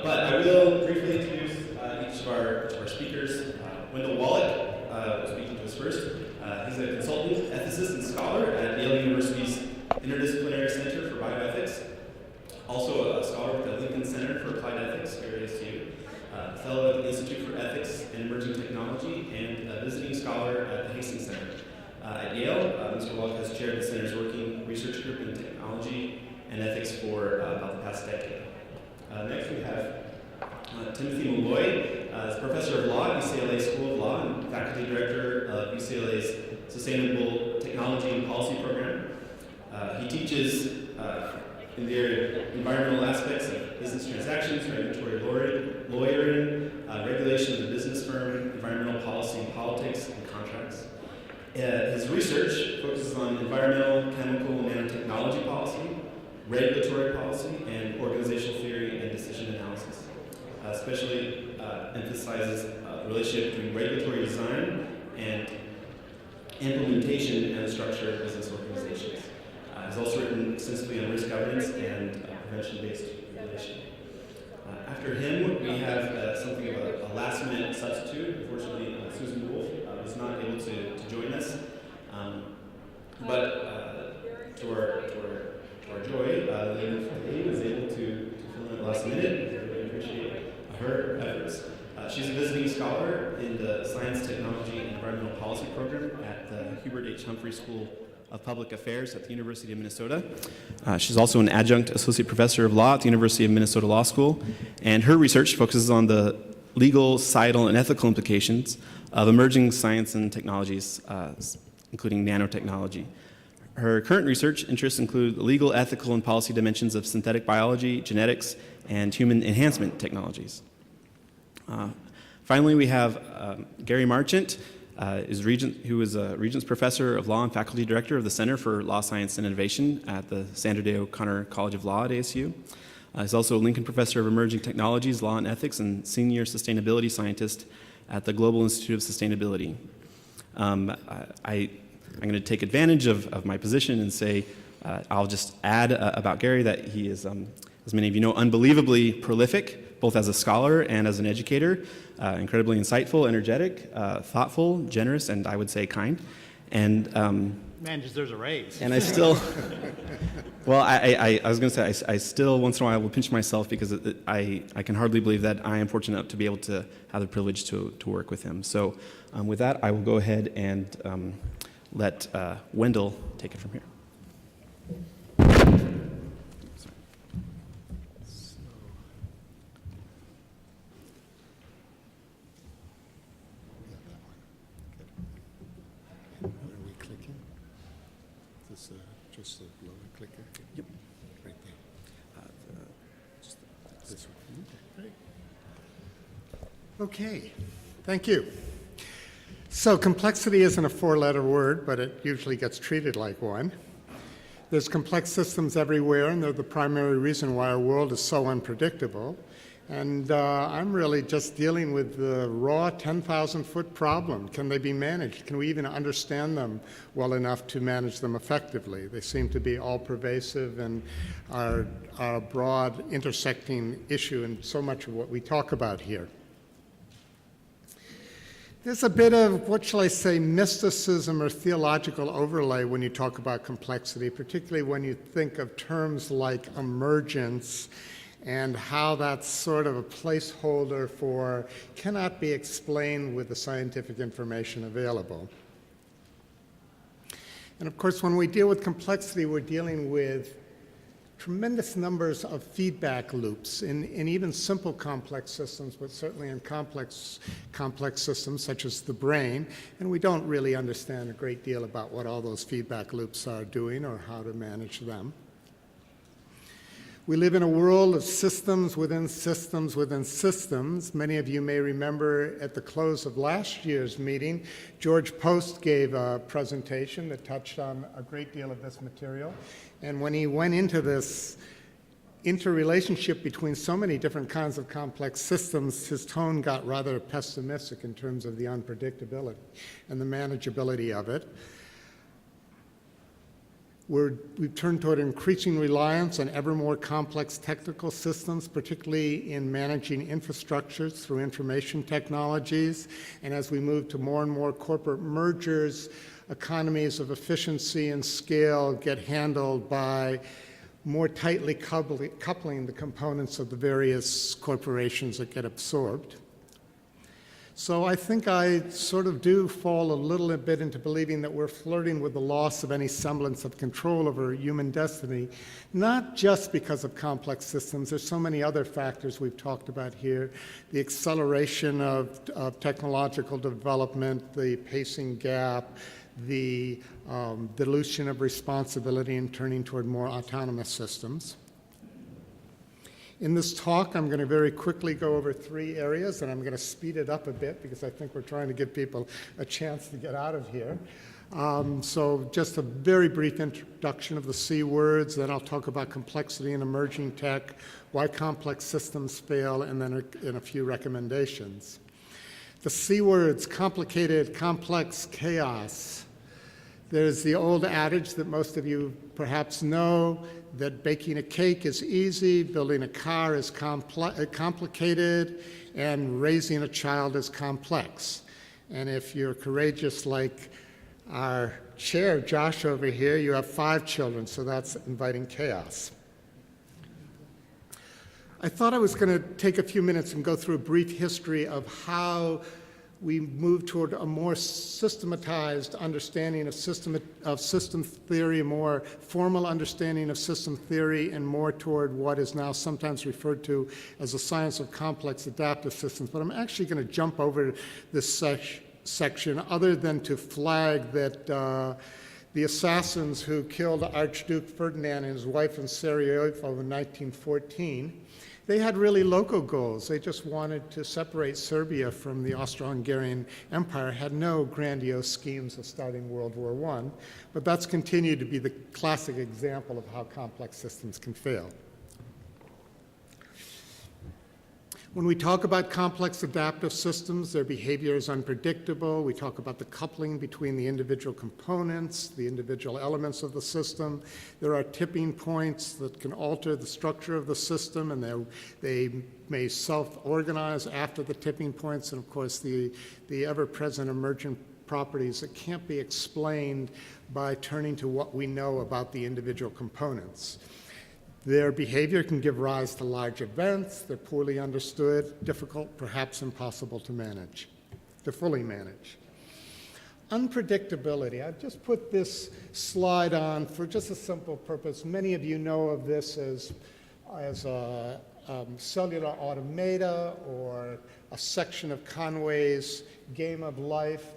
But I will briefly introduce each of our speakers. Wendell Wallach will speak to us first. He's a consultant, ethicist, and scholar at Yale University's Interdisciplinary Center for Bioethics. Also a scholar at the Lincoln Center for Applied Ethics here at ASU. Fellow at the Institute for Ethics and Emerging Technology, and a visiting scholar at the Hastings Center. At Yale, Mr. Wallach has chaired the center's working research group in technology and ethics for about the past decade. Next we have Timothy Malloy, professor of law at UCLA School of Law and faculty director of UCLA's Sustainable Technology and Policy Program. He teaches in the area of environmental aspects of business transactions, regulatory lawyering, regulation of the business firm, environmental policy and politics, and contracts. His research focuses on environmental, chemical, and nanotechnology policy, regulatory policy, and organizational theory and decision analysis. Especially emphasizes the relationship between regulatory design and implementation and the structure of business organizations. He's also written extensively on risk governance and prevention-based regulation. After him, we have something of a last-minute substitute. Unfortunately, Susan Wolf was not able to join us, but to our joy, Lynn Fahey was able to fill in at the last minute. We really appreciate her efforts. She's a visiting scholar in the Science, Technology, and Environmental Policy program at the Hubert H. Humphrey School of Public Affairs at the University of Minnesota. She's also an adjunct associate professor of law at the University of Minnesota Law School, and her research focuses on the legal, societal, and ethical implications of emerging science and technologies, including nanotechnology. Her current research interests include the legal, ethical, and policy dimensions of synthetic biology, genetics, and human enhancement technologies. Finally, we have Gary Marchant, who is a Regents Professor of Law and Faculty Director of the Center for Law, Science, and Innovation at the Sandra Day O'Connor College of Law at ASU. He's also a Lincoln Professor of Emerging Technologies, Law and Ethics, and Senior Sustainability Scientist at the Global Institute of Sustainability. I'm going to take advantage of my position and say, I'll just add about Gary that he is, as many of you know, unbelievably prolific, both as a scholar and as an educator, incredibly insightful, energetic, thoughtful, generous, and I would say kind. And man deserves a raise. And I still, well, I was going to say, I still once in a while will pinch myself because I can hardly believe that I am fortunate enough to be able to have the privilege to work with him. So with that, I will go ahead and let Wendell take it from here. Just the lower clicker? Yep. Right there. This one. Great. Okay, thank you. So complexity isn't a four-letter word, but it usually gets treated like one. There's complex systems everywhere, and they're the primary reason why our world is so unpredictable. And I'm really just dealing with the raw 10,000-foot problem. Can they be managed? Can we even understand them well enough to manage them effectively? They seem to be all-pervasive and are a broad intersecting issue in so much of what we talk about here. There's a bit of, what shall I say, mysticism or theological overlay when you talk about complexity, particularly when you think of terms like emergence and how that's sort of a placeholder for cannot be explained with the scientific information available. And of course, when we deal with complexity, we're dealing with tremendous numbers of feedback loops in even simple complex systems, but certainly in complex systems such as the brain. And we don't really understand a great deal about what all those feedback loops are doing or how to manage them. We live in a world of systems within systems within systems. Many of you may remember at the close of last year's meeting, George Post gave a presentation that touched on a great deal of this material. And when he went into this interrelationship between so many different kinds of complex systems, his tone got rather pessimistic in terms of the unpredictability and the manageability of it. We've turned toward increasing reliance on ever more complex technical systems, particularly in managing infrastructures through information technologies. And as we move to more and more corporate mergers, economies of efficiency and scale get handled by more tightly coupling the components of the various corporations that get absorbed. So I think I sort of do fall a little bit into believing that we're flirting with the loss of any semblance of control over human destiny, not just because of complex systems. There's so many other factors we've talked about here. The acceleration of technological development, the pacing gap, the dilution of responsibility and turning toward more autonomous systems. In this talk, I'm going to very quickly go over 3 areas, and I'm going to speed it up a bit because I think we're trying to give people a chance to get out of here. So just a very brief introduction of the C words, then I'll talk about complexity and emerging tech, why complex systems fail, and then a few recommendations. The C words, complicated, complex, chaos. There's the old adage that most of you perhaps know, that baking a cake is easy, building a car is complicated, and raising a child is complex. And if you're courageous like our chair, Josh, over here, you have 5 children, so that's inviting chaos. I thought I was going to take a few minutes and go through a brief history of how we move toward a more systematized understanding of system theory, a more formal understanding of system theory, and more toward what is now sometimes referred to as the science of complex adaptive systems. But I'm actually going to jump over this section other than to flag that the assassins who killed Archduke Ferdinand and his wife in Sarajevo in 1914, they had really local goals. They just wanted to separate Serbia from the Austro-Hungarian Empire, had no grandiose schemes of starting World War I, but that's continued to be the classic example of how complex systems can fail. When we talk about complex adaptive systems, their behavior is unpredictable. We talk about the coupling between the individual components, the individual elements of the system. There are tipping points that can alter the structure of the system, and they may self-organize after the tipping points, and of course the ever-present emergent properties that can't be explained by turning to what we know about the individual components. Their behavior can give rise to large events. They're poorly understood, difficult, perhaps impossible to manage, to fully manage. Unpredictability. I've just put this slide on for just a simple purpose. Many of you know of this as a cellular automata or a section of Conway's Game of Life.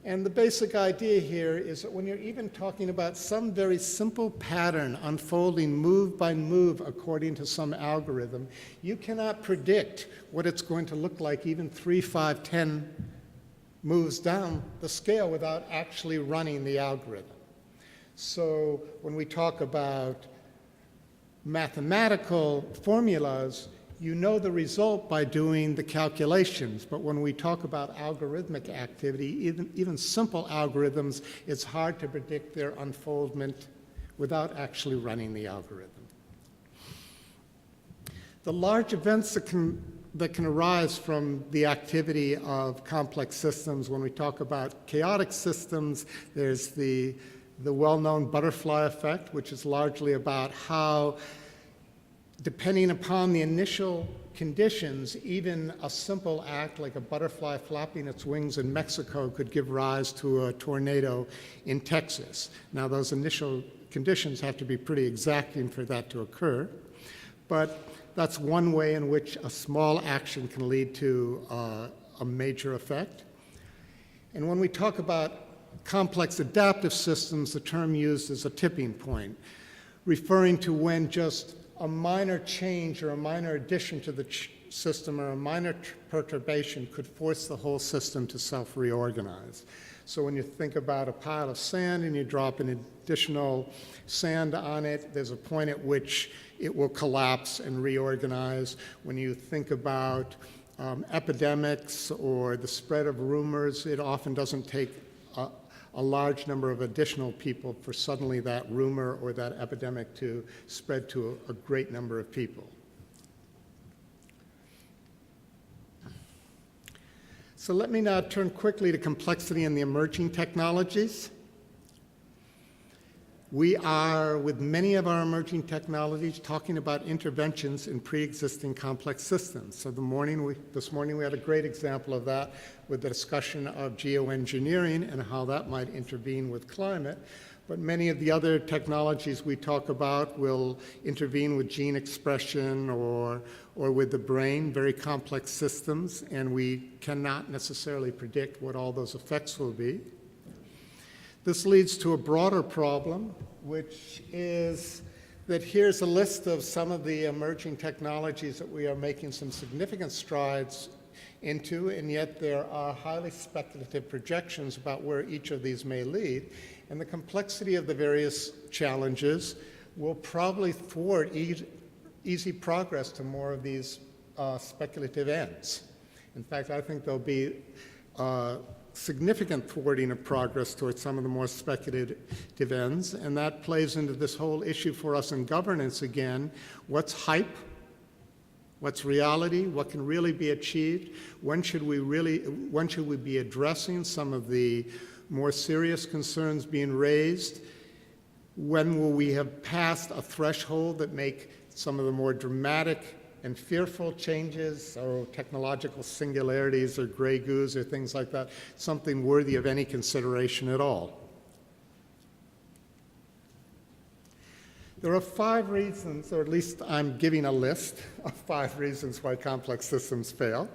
And the basic idea here is that when you're even talking about some very simple pattern unfolding move by move according to some algorithm, you cannot predict what it's going to look like even 3, 5, 10 moves down the scale without actually running the algorithm. So when we talk about mathematical formulas, you know the result by doing the calculations, but when we talk about algorithmic activity, even simple algorithms, it's hard to predict their unfoldment without actually running the algorithm. The large events that can arise from the activity of complex systems, when we talk about chaotic systems, there's the well-known butterfly effect, which is largely about how, depending upon the initial conditions, even a simple act like a butterfly flapping its wings in Mexico could give rise to a tornado in Texas. Now, those initial conditions have to be pretty exacting for that to occur, but that's one way in which a small action can lead to a major effect. And when we talk about complex adaptive systems, the term used is a tipping point, referring to when just a minor change or a minor addition to the system or a minor perturbation could force the whole system to self-reorganize. So when you think about a pile of sand and you drop an additional sand on it, there's a point at which it will collapse and reorganize. When you think about epidemics or the spread of rumors, it often doesn't take a large number of additional people for suddenly that rumor or that epidemic to spread to a great number of people. So let me now turn quickly to complexity and the emerging technologies. We are, with many of our emerging technologies, talking about interventions in pre-existing complex systems. So this morning we had a great example of that with the discussion of geoengineering and how that might intervene with climate. But many of the other technologies we talk about will intervene with gene expression or with the brain, very complex systems, and we cannot necessarily predict what all those effects will be. This leads to a broader problem, which is that here's a list of some of the emerging technologies that we are making some significant strides into, and yet there are highly speculative projections about where each of these may lead. And the complexity of the various challenges will probably thwart easy progress to more of these speculative ends. In fact, I think there'll be significant thwarting of progress towards some of the more speculative ends, and that plays into this whole issue for us in governance again. What's hype? What's reality? What can really be achieved? When should we be addressing some of the more serious concerns being raised? When will we have passed a threshold that make some of the more dramatic and fearful changes or technological singularities or gray goose or things like that something worthy of any consideration at all? There are 5 reasons, or at least I'm giving a list of 5 reasons why complex systems fail.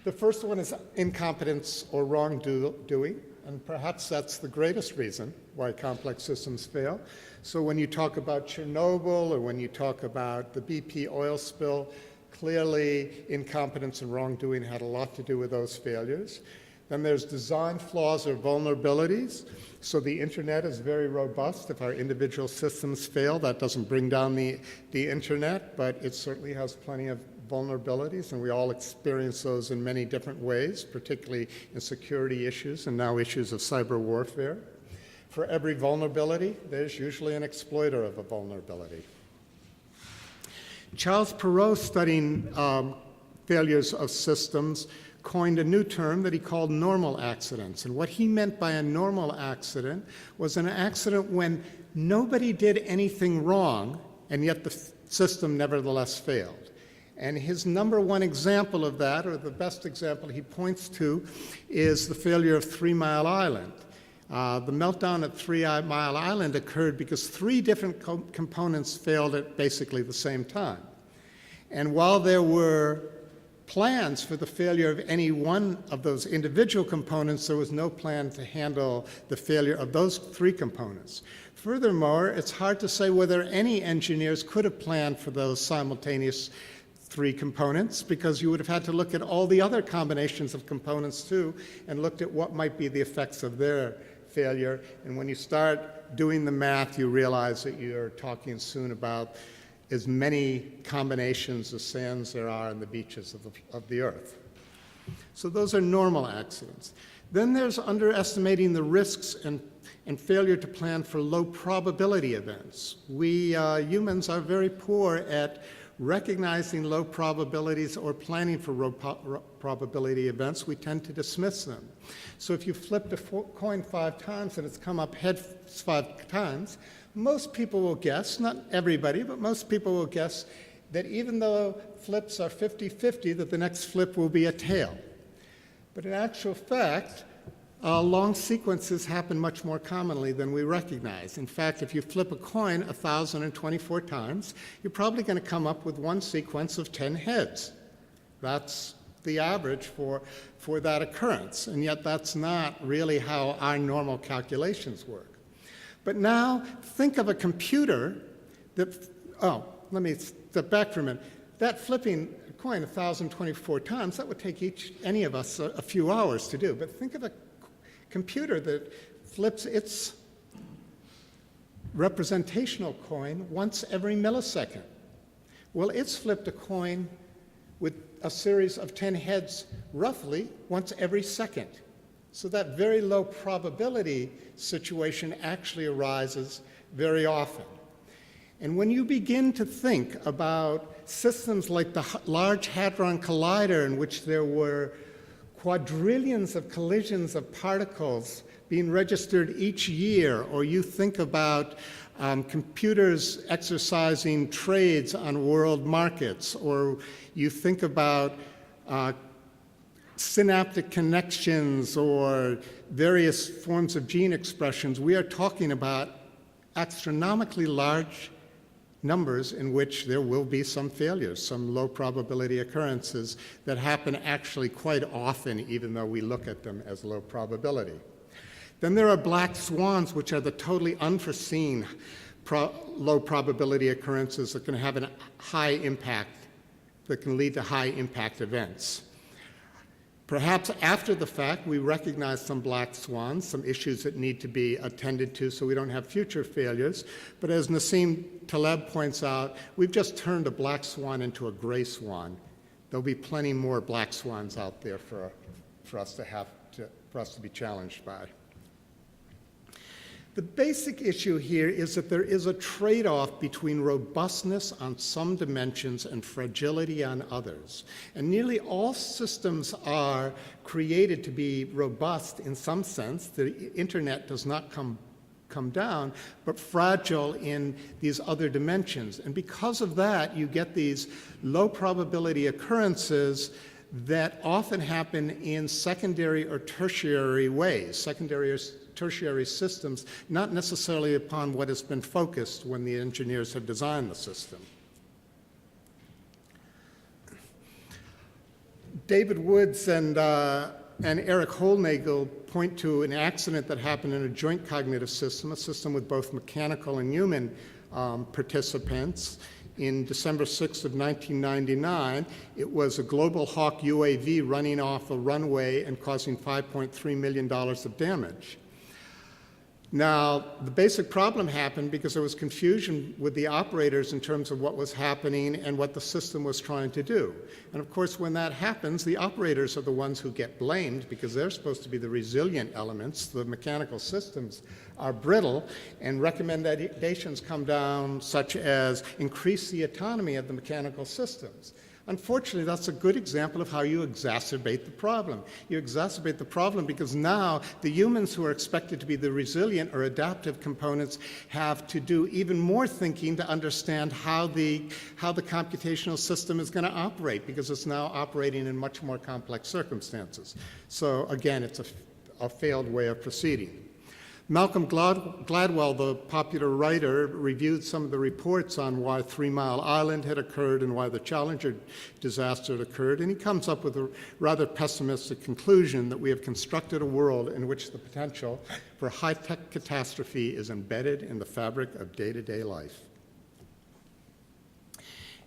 The first one is incompetence or wrongdoing, and perhaps that's the greatest reason why complex systems fail. So when you talk about Chernobyl or when you talk about the BP oil spill, clearly incompetence and wrongdoing had a lot to do with those failures. Then there's design flaws or vulnerabilities. So the internet is very robust. If our individual systems fail, that doesn't bring down the internet, but it certainly has plenty of vulnerabilities, and we all experience those in many different ways, particularly in security issues and now issues of cyber warfare. For every vulnerability, there's usually an exploiter of a vulnerability. Charles Perrow, studying failures of systems, coined a new term that he called normal accidents. And what he meant by a normal accident was an accident when nobody did anything wrong, and yet the system nevertheless failed. And his number one example of that, or the best example he points to, is the failure of 3 Mile Island. The meltdown at 3 Mile Island occurred because 3 different components failed at basically the same time. And while there were plans for the failure of any one of those individual components, there was no plan to handle the failure of those 3 components. Furthermore, it's hard to say whether any engineers could have planned for those simultaneous 3 components, because you would have had to look at all the other combinations of components too and looked at what might be the effects of their failure. And when you start doing the math, you realize that you're talking soon about as many combinations of sands there are on the beaches of the earth. So those are normal accidents. Then there's underestimating the risks and failure to plan for low probability events. We humans are very poor at recognizing low probabilities or planning for low probability events. We tend to dismiss them. So if you flipped a coin 5 times and it's come up heads 5 times, most people will guess, not everybody, but most people will guess that even though flips are 50-50, that the next flip will be a tail. But in actual fact, long sequences happen much more commonly than we recognize. In fact, if you flip a coin 1,024 times, you're probably going to come up with one sequence of 10 heads. That's the average for that occurrence, and yet that's not really how our normal calculations work. But now, think of a computer that, let me step back for a minute. That flipping a coin 1,024 times, that would take any of us a few hours to do. But think of a computer that flips its representational coin once every millisecond. Well, it's flipped a coin with a series of 10 heads roughly once every second. So that very low probability situation actually arises very often. And when you begin to think about systems like the Large Hadron Collider, in which there were quadrillions of collisions of particles being registered each year, or you think about computers exercising trades on world markets, or you think about synaptic connections or various forms of gene expressions, we are talking about astronomically large numbers in which there will be some failures, some low probability occurrences that happen actually quite often, even though we look at them as low probability. Then there are black swans, which are the totally unforeseen low probability occurrences that can have a high impact, that can lead to high impact events. Perhaps after the fact, we recognize some black swans, some issues that need to be attended to so we don't have future failures. But as Nassim Taleb points out, we've just turned a black swan into a gray swan. There'll be plenty more black swans out there for us to be challenged by. The basic issue here is that there is a trade-off between robustness on some dimensions and fragility on others. And nearly all systems are created to be robust in some sense. The internet does not come down, but fragile in these other dimensions. And because of that, you get these low probability occurrences that often happen in secondary or tertiary ways, secondary or tertiary systems, not necessarily upon what has been focused when the engineers have designed the system. David Woods and Eric Hollnagel point to an accident that happened in a joint cognitive system, a system with both mechanical and human participants. In December 6th of 1999, it was a Global Hawk UAV running off a runway and causing $5.3 million of damage. Now, the basic problem happened because there was confusion with the operators in terms of what was happening and what the system was trying to do. And of course, when that happens, the operators are the ones who get blamed because they're supposed to be the resilient elements. The mechanical systems are brittle, and recommendations come down such as increase the autonomy of the mechanical systems. Unfortunately, that's a good example of how you exacerbate the problem. You exacerbate the problem because now the humans who are expected to be the resilient or adaptive components have to do even more thinking to understand how the computational system is going to operate, because it's now operating in much more complex circumstances. So again, it's a failed way of proceeding. Malcolm Gladwell, the popular writer, reviewed some of the reports on why 3 Mile Island had occurred and why the Challenger disaster had occurred, and he comes up with a rather pessimistic conclusion that we have constructed a world in which the potential for high-tech catastrophe is embedded in the fabric of day-to-day life.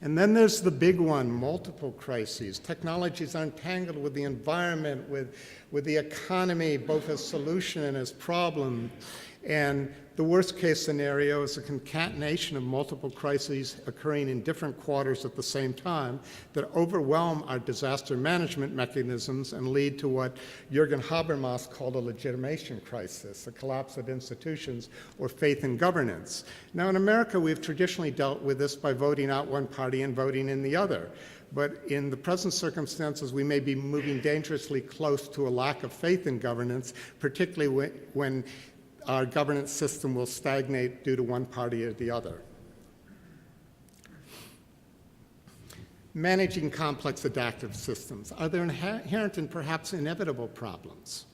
And then there's the big one, multiple crises. Technologies are entangled with the environment, with the economy, both as solution and as problem. And the worst case scenario is a concatenation of multiple crises occurring in different quarters at the same time that overwhelm our disaster management mechanisms and lead to what Jürgen Habermas called a legitimation crisis, a collapse of institutions or faith in governance. Now in America, we've traditionally dealt with this by voting out one party and voting in the other. But in the present circumstances, we may be moving dangerously close to a lack of faith in governance, particularly when our governance system will stagnate due to one party or the other. Managing complex adaptive systems. Are there inherent and perhaps inevitable problems?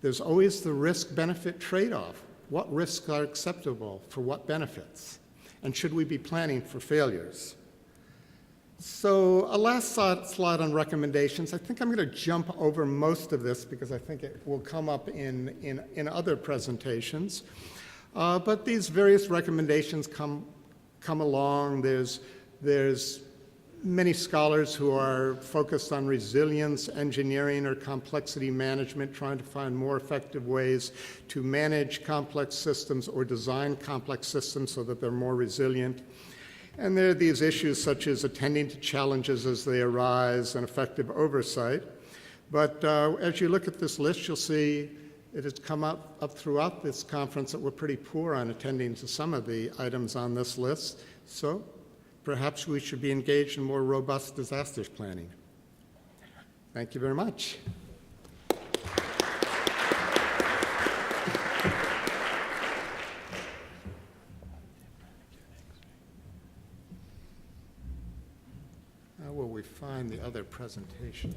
There's always the risk-benefit trade-off. What risks are acceptable for what benefits? And should we be planning for failures? So a last slide on recommendations. I think I'm going to jump over most of this because I think it will come up in other presentations. But these various recommendations come along. There's many scholars who are focused on resilience, engineering, or complexity management, trying to find more effective ways to manage complex systems or design complex systems so that they're more resilient. And there are these issues such as attending to challenges as they arise and effective oversight. But as you look at this list, you'll see it has come up throughout this conference that we're pretty poor on attending to some of the items on this list. So perhaps we should be engaged in more robust disasters planning. Thank you very much. How will we find the other presentations?